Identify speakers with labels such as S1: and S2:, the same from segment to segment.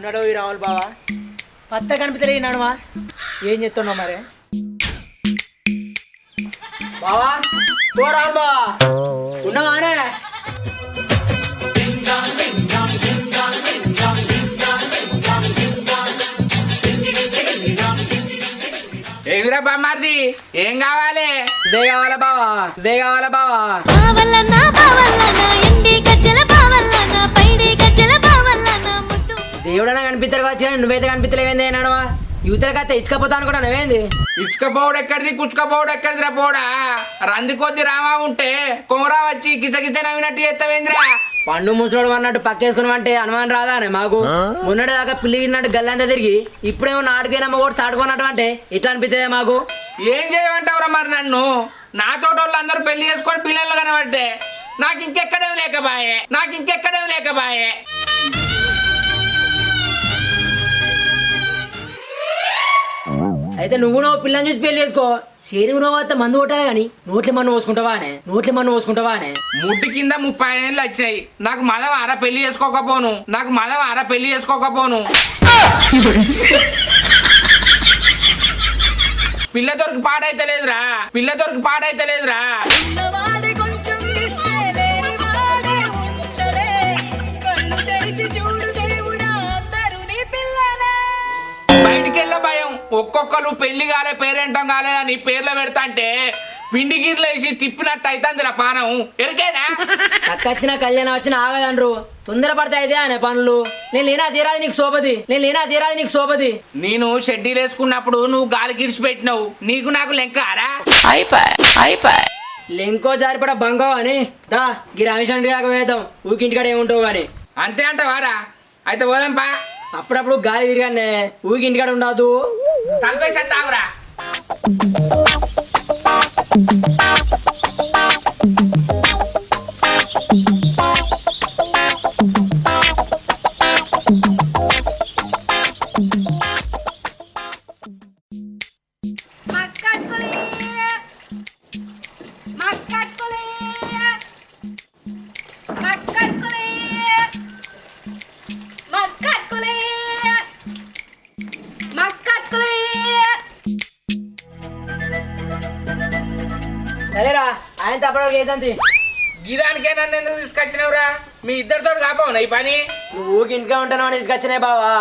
S1: ఉన్నాడో ఈ రాములు బావా పత్త కనిపించలే నడుమా ఏం చెప్తున్నావు మరి బావా ఓ రాములు బావా ఉన్నావానే
S2: ఏమిరా బామ్మార్ది ఏం కావాలి
S1: ఇదే కావాలా బావా ఇదే కావాలా బావా దేవుడన్నా కనిపిస్తారు కావచ్చు కానీ నువ్వైతే కనిపించలేవేంది నడవా యువతలకి అయితే ఇచ్చుకపోతా అనుకుంటా నువ్వేంది
S2: ఇచ్చుకపోవడు ఎక్కడిది కుచ్చుకపోవడు ఎక్కడిదిరా పోడా రంది కొద్ది రామా ఉంటే కొమరా వచ్చి కిచకిచ నవ్వినట్టు చేస్తావేంద్రా
S1: పండు ముసలోడు అన్నట్టు పక్కేసుకున్నాం అంటే అనుమానం రాదా అని మాకు మొన్నటి దాకా పిల్లి తిన్నట్టు గల్లంతా తిరిగి ఇప్పుడేమో నాటుకైనా కూడా సాడుకున్నట్టు అంటే ఎట్లా అనిపిస్తుంది మాకు
S2: ఏం చేయమంటావురా మరి నన్ను నాతోటి వాళ్ళు అందరూ పెళ్లి చేసుకొని పిల్లలు కనబట్టే నాకు ఇంకెక్కడేమి లేకబాయే
S1: అయితే నువ్వు పిల్లని చూసి పెళ్లి చేసుకో శరీరం నువ్వు మందు కొట్టాలి కానీ నోట్ల మన్ను పోసుకుంటావా అనే
S2: ముట్టి కింద 30 ఏళ్ళు వచ్చాయి నాకు మదం ఆర పెళ్లి చేసుకోకపోను పిల్ల దొరికి పాడైతే లేదురా బయటికెళ్ళ భయం ఒక్కొక్కరు పెళ్లి కాలే పేరేంటం కాలే అని పేర్లు పెడతా అంటే పిండి గిర్లు వేసి తిప్పినట్టు అవుతుంది రా పానం ఎరికేనా
S1: వచ్చిన కళ్యాణం వచ్చిన ఆగదండ్రు తొందరపడితే అయితే అనే పనులు నేను లేనా తీరాది నీకు సోపది
S2: నేను షెడ్యూల్ వేసుకున్నప్పుడు నువ్వు గాలి గిరిచిపెట్టినావు నీకు నాకు లెంకారా
S1: లెంకో జారిపడ బంగో అని దా గి రమేష్ కాక వేద్దాం ఊకింటికాడ ఏముంటావు అని
S2: అంతే అంటవారా అయితే పోదాంపా
S1: అప్పుడప్పుడు గాలి తిరిగానే ఊకింటికాడ ఉండదు
S2: తలపేసేస్తావురా
S1: సరేరా ఆయన తప్పడానికి ఏదంతి
S2: గిదానికే నన్ను ఎందుకు తీసుకొచ్చినవురా మీ ఇద్దరితో కాపోనా ఈ పని
S1: నువ్వు ఊకి ఇంటిగా ఉంటాను అని తీసుకొచ్చినాయి బావా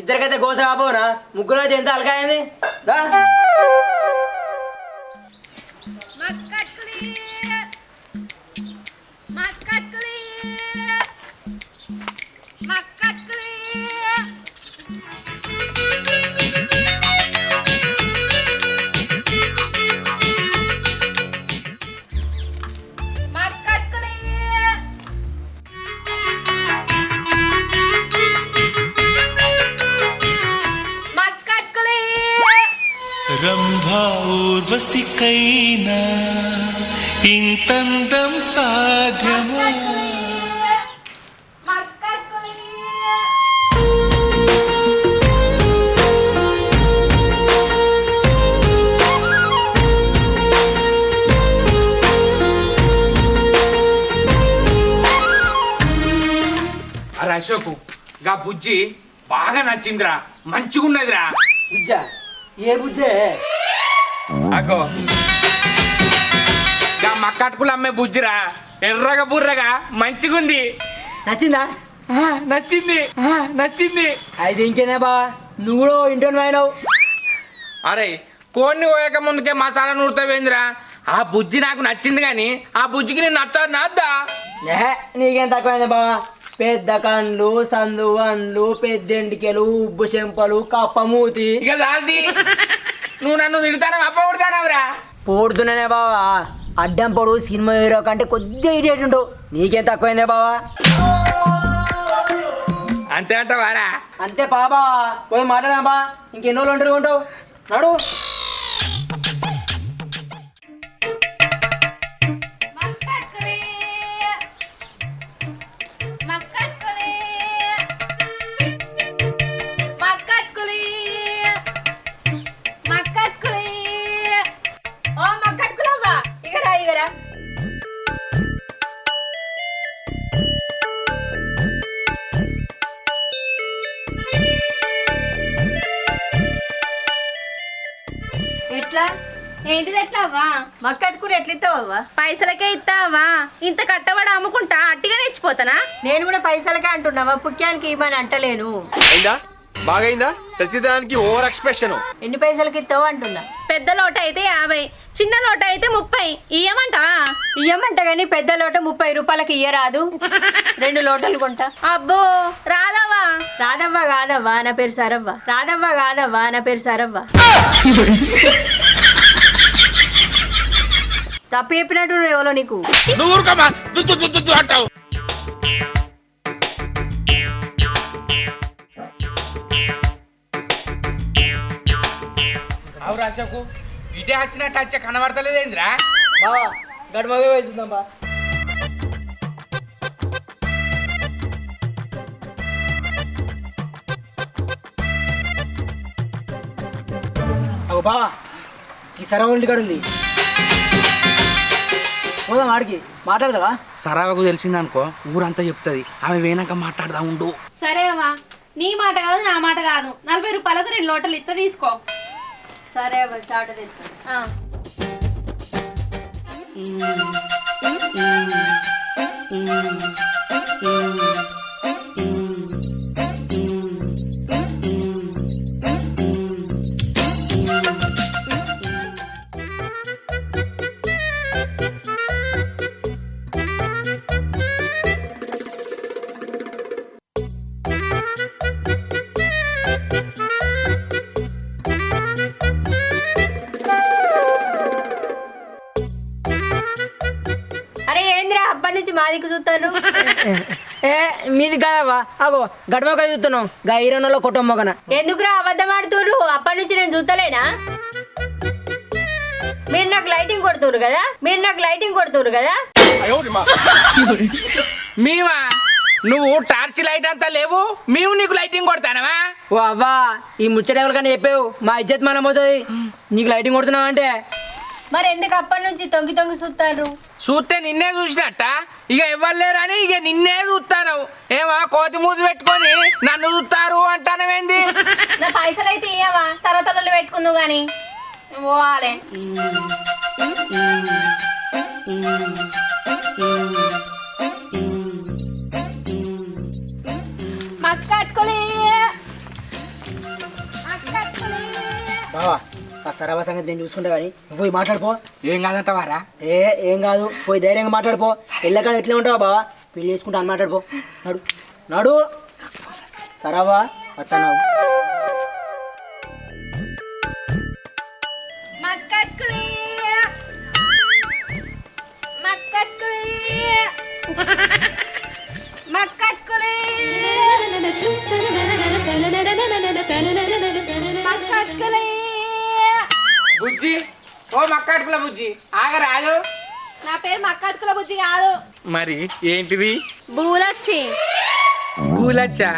S1: ఇద్దరికైతే గోస కాపోనా ముగ్గురు అయితే ఎంత అలకాయింది దా
S3: రంభా ఊర్వశికైనా ఇంతందం సాధ్యమా
S2: అరే అశోకు గా బుజ్జి బాగా నచ్చిందిరా మంచిగున్నదిరా
S1: బుజ్జా ఏ బుజ్జే
S2: అగో గా మక్కట్టుకులు అమ్మే బుజ్జిరా ఎర్రగా బుర్రగా మంచిగుంది
S1: నచ్చిందా
S2: నచ్చింది
S1: అయితే ఇంకేనే బావా నువ్వు కూడా ఇంటి పోయినావు
S2: అరే కోడిని పోయక ముందుకే మసాలా నూరుతావేందిరా ఆ బుజ్జి నాకు నచ్చింది కానీ ఆ బుజ్జికి నేను నచ్చదా
S1: నీకేం తక్కువైంది బావా పెద్ద కండ్లు సందు వండ్లు పెద్దెంటికెలు ఉబ్బు చెంపలు కప్ప మూతి
S2: ఇక దాల్ది నువ్వు నన్ను తిడతానవు అప్ప కొడతానవురా
S1: పోడుతున్నానే బావా అడ్డం పొడు సినిమా హీరో కంటే కొద్దిగా ఇడియట్ ఉండవు నీకేం తక్కువైందే బావా
S2: అంతే అంటావారా
S1: అంతే బాబా పోయి మాట్లాడా బా ఇంకెన్నో ఒంటరిగా ఉంటావు నడు
S4: ఏంటిది ఎట్లా అవ్వా
S5: మక్కట్టుకుని ఎట్లా ఇస్తావా?
S4: పైసలకే ఇస్తావా? ఇంత కట్టబడి అమ్ముకుంటా అట్టిగా నేర్చిపోతానా?
S5: నేను కూడా పైసలకే అంటున్నావా, పుక్యానికి ఇవ్వని అంటలేను.
S6: అయిందా? బాగైందా? ప్రతిదానికి ఓవర్ ఎక్స్ప్రెషన్.
S5: ఎన్ని పైసలకి ఇస్తావు అంటున్నా.
S4: పెద్ద లోట అయితే 50, చిన్న లోట అయితే 30. ఇయ్యమంటావా?
S5: ఇయ్యమంట గానీ పెద్ద లోట 30 రూపాయలకి ఇయ్యరాదు. 2 లోటలు కొంటా.
S4: అబ్బో రాదవ్వా.
S5: రాదవ్వ కాదవ్వా, నా పేరు సరవ్వ. రాదవ్వ కాదవ్వా, నా పేరు సరవ్వ. తప్పు చెప్పినట్టు నువ్వు ఎవరో నీకు.
S6: నువ్వు ఊరుకోమా, దుద్దు దుద్దు దుద్దు అంటావు.
S2: అవురు అశోకు ఇటే వచ్చినట్టు వచ్చా కనబడతలేదేంద్రా?
S1: బావా గడమగే వేస్తుందాం బా. అవు బావా ఈ సరవంటి కాడు ఉంది, పోదాం ఆడికి. మాట్లాడదావా?
S2: సరావకు తెలిసిందనుకో ఊరంతా చెప్తుంది, ఆమె వేనాక మాట్లాడదా ఉండు.
S4: సరే అవ్వా, నీ మాట కాదు నా మాట కాదు. 40 రూపాయలకు 2 లోటలు ఇస్తా, తీసుకో.
S5: సరే అవ్వ, షార్ట్ తెస్తాను.
S4: ఆ.
S5: అరే ఏంద్రా అప్పటి నుంచి మా దిక్కు చూస్తాను.
S1: ఏ మీది కాదవ్వా, అగో గడమగా చూస్తున్నాం గా ఈరోలో కుటుంబకన.
S5: ఎందుకురా అబద్ధం ఆడుతుర్రు? అప్పటి నుంచి నేను చూస్తలేనా? మీరు నాకు లైటింగ్ కొడుతురు కదా, మీరు నాకు లైటింగ్ కొడుతురు కదా.
S2: మేమా? నువ్వు టార్చ్ లైట్ అంతా లేవు, మేము నీకు లైటింగ్ కొడతానవా?
S1: ఓ అవ్వా ఈ ముచ్చట ఎవరికన్నా చెప్పావు, మా ఇజ్జత్ మనం పోతుంది. నీకు లైటింగ్ కొడుతున్నావు అంటే
S5: మరి ఎందుకు అప్పటి నుంచి తొంగి తొంగి చూస్తారు?
S2: చూస్తే నిన్నే చూసినట్ట, ఇక ఇవ్వలేరని ఇక నిన్నే చూస్తాను. ఏమా కోతి మూతి పెట్టుకొని నన్ను చూస్తారు అంటానవేంది?
S4: నా పైసలు అయితే ఇయ్యవా, తర్వాత పెట్టుకుందు గాని పోవాలే.
S1: బావా ఆ సరవ సంగతి నేను చూసుకుంటా కానీ నువ్వు పోయి మాట్లాడుకో.
S2: ఏం కాదంటావారా?
S1: ఏం కాదు, పోయి ధైర్యంగా మాట్లాడుకో. ఎల్లకాడ ఎట్లా ఉంటావా బావా, పెళ్లి చేసుకుంటా అని మాట్లాడుకో. నడు నడు సరవా వస్తున్నావు.
S2: బుజ్జి, ఓ మక్కడుకుల బుజ్జి ఆగరాదు.
S4: నా పేరు మక్కడుకుల బుజ్జి కాదు,
S2: మరి ఏంటిది?
S4: బూలచ్చి.
S2: పూలచ్చా?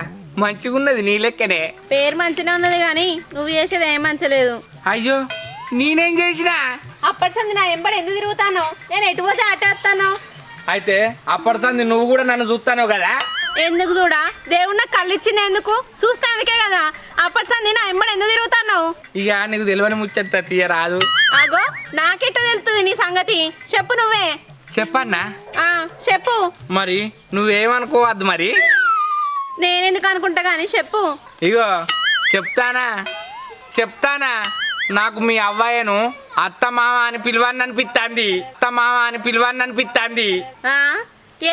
S2: మంచిగున్నది నీ లెక్కనే.
S4: పేరు మంచిగా ఉన్నది కానీ నువ్వు చేసేది ఏం మంచలేదు.
S2: అయ్యో నేనేం చేసినా?
S4: అప్పటి సంది నా ఎంబడి ఎందుకు తిరుగుతాను? నేను ఎటు పోతే అటు వస్తాను.
S2: అయితే అప్పటి సంది నువ్వు కూడా నన్ను చూస్తాను కదా?
S4: ఎందుకు చూడా, దేవుడు నాకు కళ్ళు ఇచ్చింది ఎందుకు? చూస్తానికే కదా. అప్పటి సంది నా ఎంబడి ఎందుకు తిరుగుతాను?
S2: ఇక నీకు తెలియని ముచ్చట తీయరాదు.
S4: ఆగో నాకెట్ట తెలుస్తుంది నీ సంగతి? చెప్పు నువ్వే.
S2: చెప్పన్నా?
S4: చెప్పు.
S2: మరి నువ్వేమనుకోవద్దు. మరి
S4: నేనెందుకు అనుకుంటా కానీ చెప్పు.
S2: ఇగో చెప్తానా నాకు మీ అవ్వాయను అత్త మామ అని పిలవన్ననిపిస్తాంది.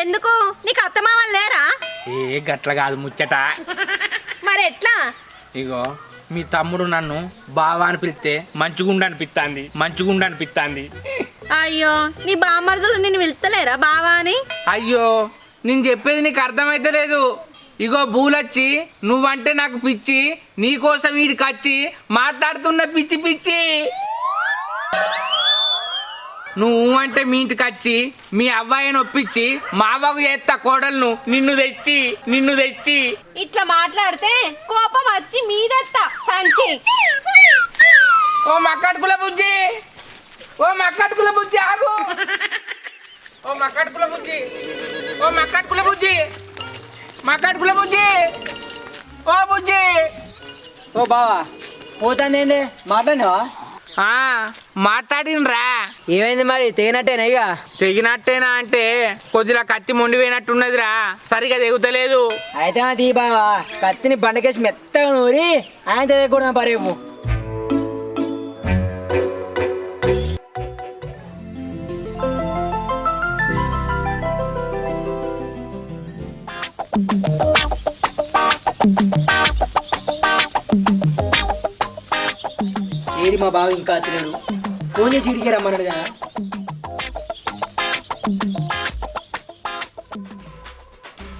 S4: ఎందుకు? నీకు అత్తమామలు లేరా?
S2: ఏ గట్ల కాదు ముచ్చట.
S4: మరి ఎట్లా?
S2: ఇగో మీ తమ్ముడు నన్ను బావా అని పిలిస్తే మంచిగుండ అనిపిస్తాంది.
S4: అయ్యో నీ బామర్దులు నిన్ను పిలుస్తలేరా బావా అని?
S2: అయ్యో నేను చెప్పేది నీకు అర్థమైతే లేదు. ఇగో బూలొచ్చి నువ్వంటే నాకు పిచ్చి, నీకోసం వీడికి వచ్చి మాట్లాడుతున్న పిచ్చి. నువ్వు అంటే మీ ఇంటికి వచ్చి మీ అవ్వాయిని ఒప్పించి మా బాగు చేస్తా కోడలను నిన్ను తెచ్చి.
S4: ఇట్లా మాట్లాడితే కోపం వచ్చి మీదెత్తా సంచి.
S2: ఓ మక్కడుకుల బుజ్జి ఆగు. ఓ మక్కడుకుల బుజ్జి. ఓ బుజ్జి.
S1: ఓ బావా పోతాంది ఏంది, మాట్లాడినావా?
S2: మాట్లాడినరా.
S1: ఏమైంది మరి తెగినట్టేనా ఇక?
S2: తెగినట్టేనా అంటే కొద్దిగా కత్తి మొండిపోయినట్టున్నదిరా, సరిగా తెగుతలేదు.
S1: అయితే తీ బావా, కత్తిని బండకేసి మెత్తగా నూరి ఆయన తెగకూడదు పరేపు. ఏది మా బావ ఇంకా అతను ఫోన్ చేసి ఇడికి రమ్మన్నాడు కదా.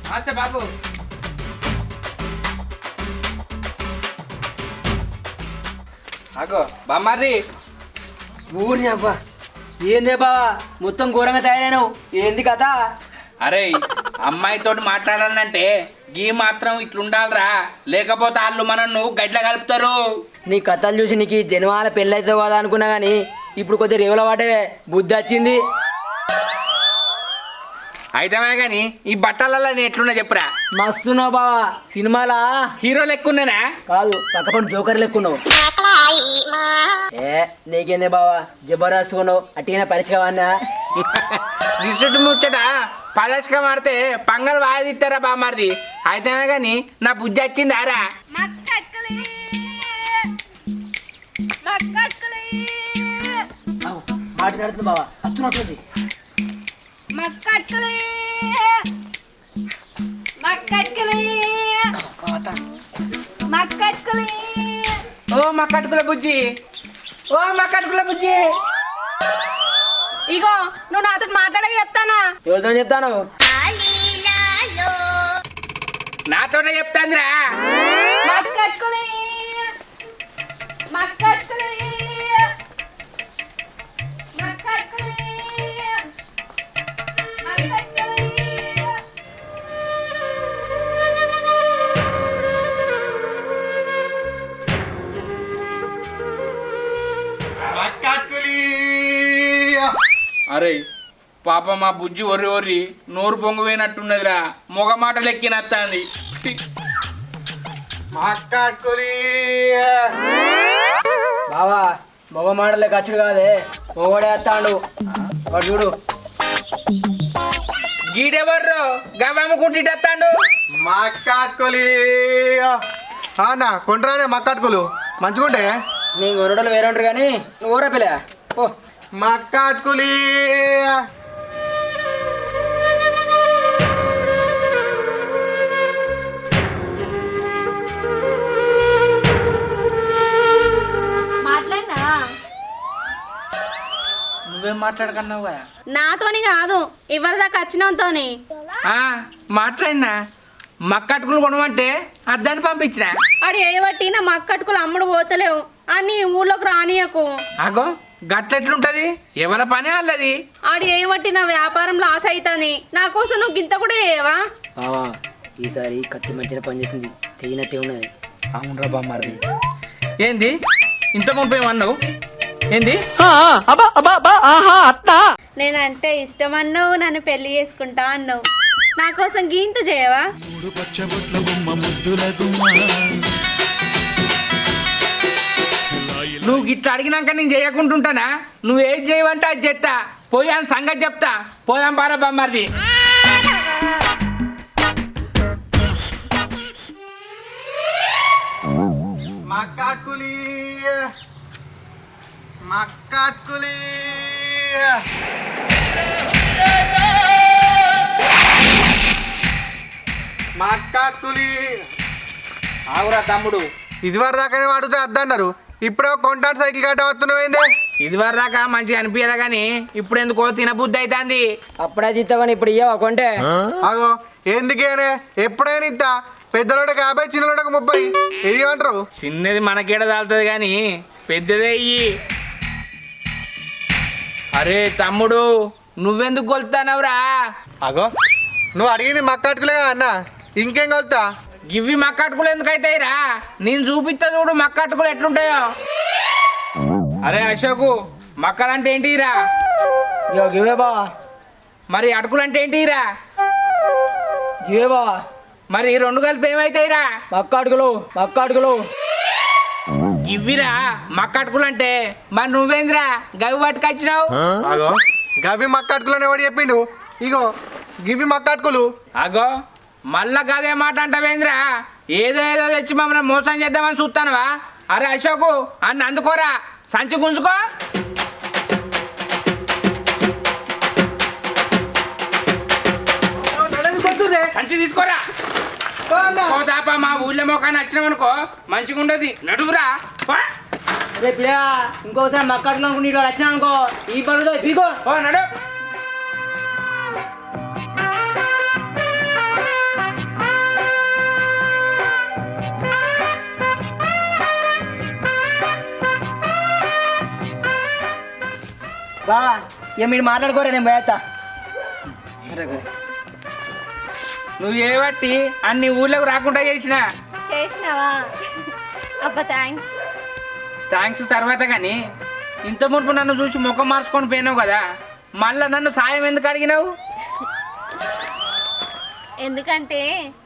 S2: నమస్తే బాబు. అగో బామ్మారి.
S1: ఊరిని అబ్బా, ఏందే బావా మొత్తం ఘోరంగా తయారైనావు, ఏంది కదా?
S2: అరే అమ్మాయితోటి మాట్లాడాలంటే గీ మాత్రం ఇట్లుండాలరా, లేకపోతే వాళ్ళు మనల్ని గడ్ల కలుపుతారు.
S1: నీ కథలు చూసి నీకు ఈ జన్మాల పెళ్ళైతే కదా అనుకున్నా కానీ ఇప్పుడు కొద్దిగా రేవుల వాటే బుద్ధి వచ్చింది.
S2: అయితమే కానీ ఈ బట్టలలో నేను ఎట్లున్నా చెప్పురా.
S1: మస్తున్నావు బావా, సినిమాలా
S2: హీరో లెక్కున్నానా?
S1: కాదు పక్కపండి జోకర్ లెక్కున్నావు. ఏ నీకేందే బావా జబర్దస్త్ ఉన్నావు, అట్టిగా పరిచయవన్నా.
S2: డిస్ట్రిక్ట్ ముచ్చట పదశక మాడితే పంగల్ వాయిదిస్తారా బామ్మారిది. అయితమే కానీ నా బుద్ధి వచ్చింది ఆరా.
S1: మాట్లాడుతుంది బావా, అత్తునట్టుంది.
S2: ఓ మా కట్టుకుల బుజ్జి, ఓ మా కట్టుకుల బుజ్జి.
S4: ఇగో నువ్వు నాతో మాట్లాడక చెప్తానా?
S1: ఎవరితో చెప్తాను?
S2: నాతోనే చెప్తాందిరా. అరే పాప మా బుజ్జి ఒర్రి ఒర్రి నోరు పొంగిపోయినట్టున్నదిరా, మొగ మాట లెక్కినత్తాంది.
S1: బావా మగ మాటలే ఖర్చుడు కాదే, మొగోడే వస్తాడు వాడు చూడు.
S2: గీడెవర్రు గవ్వమ్మ కుట్టిటత్తాండు.
S6: మక్కాట్కోలి అన్నా కొంటరానే మక్కాట్కోలు మంచిగుంటే.
S1: నీ గొర్రెలు వేరే ఉంటారు కానీ నువ్వు ఊరే పిల్ల ఓ.
S6: మక్కాట్కోలి
S4: మాట్లాడినా?
S2: నువ్వేం మాట్లాడకన్నావు కదా?
S4: నాతోని కాదు, ఇవ్వరి దాకా వచ్చినంతోని.
S2: మాట్లాడినా మక్కట్టుకులు కొనమంటే అద్దాన్ని పంపించిన.
S4: ఆడు ఏవట్టి నా మక్కట్టుకులు అమ్ముడు పోతలేవు అని ఊర్లోకి రానియకు.
S2: అగో గట్లెట్లుంటది, ఎవరి పని వాళ్ళది.
S4: ఆడు ఏవట్టి నా వ్యాపారం లాస్ అవుతుంది, నా కోసం నువ్వు గింత కూడా చేయవా?
S1: బావా ఈసారి కత్తి మంచిగా పనిచేసింది, తెగినట్టే ఉన్నది.
S2: అవునరా బామ్మారి. ఏంది ఇంత ముప్పేమన్నావు? ఏంది?
S4: నేనంటే ఇష్టం అన్నావు, నన్ను పెళ్లి చేసుకుంటా అన్నావు, నా కోసం గీంత చేయవా?
S2: నువ్వు గిట్లా అడిగినాక నేను చేయకుంటుంటానా? నువ్వు ఏది చేయవంటే అది చెప్తా. పోయి అని సంగతి చెప్తా. పోయాం బారా బామ్మారిది.
S6: మక్కాట్కులి మక్కాట్కులి మక్కాట్కులి.
S2: ఆగురా తమ్ముడు,
S6: ఇదివరకు దాకానే వాడుతా అద్దన్నారు, ఇప్పుడే కొంటాను సైకిల్ కట్ట వస్తున్నావేంది?
S2: ఇదివరకు దాకా మంచిగా అనిపించలే కానీ ఇప్పుడు ఎందుకో తినబుద్ధి అవుతుంది.
S1: అప్పుడే తీస్తావని ఇప్పుడు ఇయ్యవా కొంటే?
S6: అగో ఎందుకేనే ఎప్పుడైనా ఇద్దా, పెద్దలోడకి 50 చిన్నలోడకి 30 ఇది అంటారు.
S2: చిన్నది మనకేడ తాలుతుంది కానీ పెద్దదే ఇయ్యి. అరే తమ్ముడు నువ్వెందుకు కొలుతానవురా?
S6: అగో నువ్వు అడిగింది మక్కాటుకులే అన్న, ఇంకేం కొలుతా?
S2: గివ్వి మక్కట్టుకులు ఎందుకు అవుతాయిరా? నేను చూపిస్తా చూడు మక్కట్టుకులు ఎట్లుంటాయో. అరే అశోకు, మక్కలంటే ఏంటిరా?
S1: గివే బావా.
S2: మరి అటుకులంటే ఏంటిరా?
S1: గివే బావా.
S2: మరి 2 కలిపి ఏమైతాయిరా?
S1: మక్క అడుగులు.
S2: గివ్విరా మక్కట్టుకులు అంటే మరి నువ్వేంద్రా గవి పట్టుకొచ్చినావు
S6: అగో గవి మక్కట్టుకులు ఎవడు చెప్పిండు ఇగో గివి మక్కట్టుకులు
S2: అగో మళ్ళా గదే మాట అంటావేంద్రా ఏదో ఏదో తెచ్చి మమ్మల్ని మోసం చేద్దామని చూస్తానువా అరే అశోకు అన్న అందుకోరా సంచి గుంజుకో సంచి తీసుకోరా ఓ దాపా మా ఊళ్ళో మొక్కని వచ్చినామనుకో మంచిగా ఉండదు నడువురా పో.
S1: అరే పిల్లగా ఇంకోసారి మక్కట్లో అనుకుని ఇటు వచ్చినా అనుకో ఈ పనులతో పీకో.
S2: ఓ నడు
S1: బావా ఇక మీరు మాట్లాడుకోరా నేను పోయేస్తా.
S2: నువ్వు ఏ బట్టి అన్ని ఊళ్ళోకి రాకుండా చేసినా
S4: చేసినావా అబ్బా థ్యాంక్స్.
S2: థ్యాంక్స్ తర్వాత కానీ ఇంత మునుపు నన్ను చూసి ముఖం మార్చుకొని పోయినావు కదా మళ్ళీ నన్ను సాయం ఎందుకు అడిగినావు
S4: ఎందుకంటే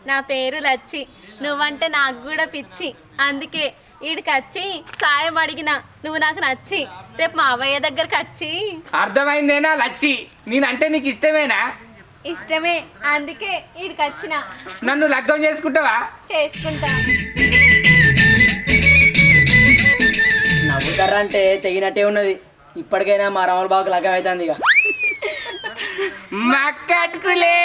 S4: నా పేరు లచ్చి, నువ్వంటే నాకు కూడా పిచ్చి, అందుకే ఈడికి వచ్చి సాయం అడిగిన నువ్వు నాకు నచ్చి రేపు మా అవ్వయ్య దగ్గరకు వచ్చి
S2: అర్థమైందేనా లచ్చి నేనంటే నీకు ఇష్టమేనా
S4: ఇష్టమే అందుకే ఈడికి వచ్చిన
S2: నన్ను లగ్గం చేసుకుంటావా
S4: చేసుకుంటా.
S1: నవ్వుతారా అంటే తెగినట్టే ఉన్నది. ఇప్పటికైనా మా రాముల బాబుకి లగ్గం అవుతుంది ఇక.
S2: మక్కట్టుకులే